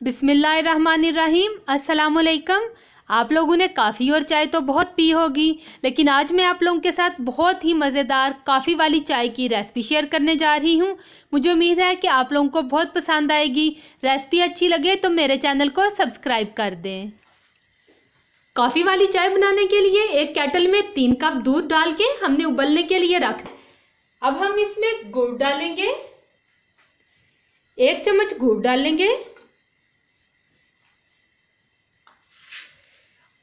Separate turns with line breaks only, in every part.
बिस्मिल्लाहिर्रहमानिर्रहीम। अस्सलामुअलैकुम। आप लोगों ने काफ़ी और चाय तो बहुत पी होगी, लेकिन आज मैं आप लोगों के साथ बहुत ही मज़ेदार काफ़ी वाली चाय की रेसिपी शेयर करने जा रही हूँ। मुझे उम्मीद है कि आप लोगों को बहुत पसंद आएगी। रेसिपी अच्छी लगे तो मेरे चैनल को सब्सक्राइब कर दें। कॉफ़ी वाली चाय बनाने के लिए एक केटल में 3 कप दूध डाल के हमने उबलने के लिए रख। अब हम इसमें गुड़ डालेंगे, 1 चम्मच गुड़ डालेंगे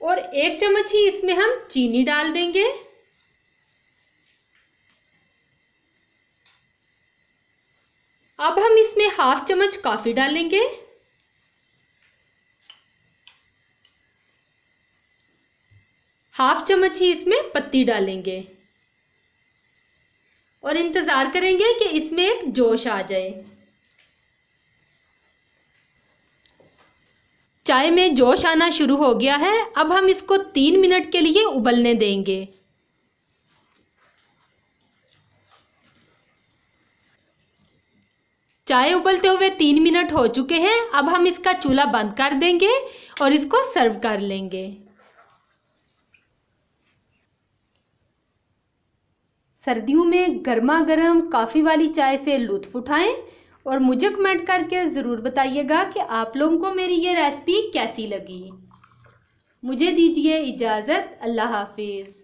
और 1 चम्मच ही इसमें हम चीनी डाल देंगे। अब हम इसमें 1/2 चम्मच कॉफी डालेंगे, हाफ चम्मच ही इसमें पत्ती डालेंगे और इंतजार करेंगे कि इसमें एक जोश आ जाए। चाय में जोश आना शुरू हो गया है। अब हम इसको 3 मिनट के लिए उबलने देंगे। चाय उबलते हुए 3 मिनट हो चुके हैं। अब हम इसका चूल्हा बंद कर देंगे और इसको सर्व कर लेंगे। सर्दियों में गर्मा गर्म कॉफ़ी वाली चाय से लुत्फ़ उठाएं और मुझे कमेंट करके ज़रूर बताइएगा कि आप लोगों को मेरी ये रेसिपी कैसी लगी। मुझे दीजिए इजाज़त। अल्लाह हाफिज़।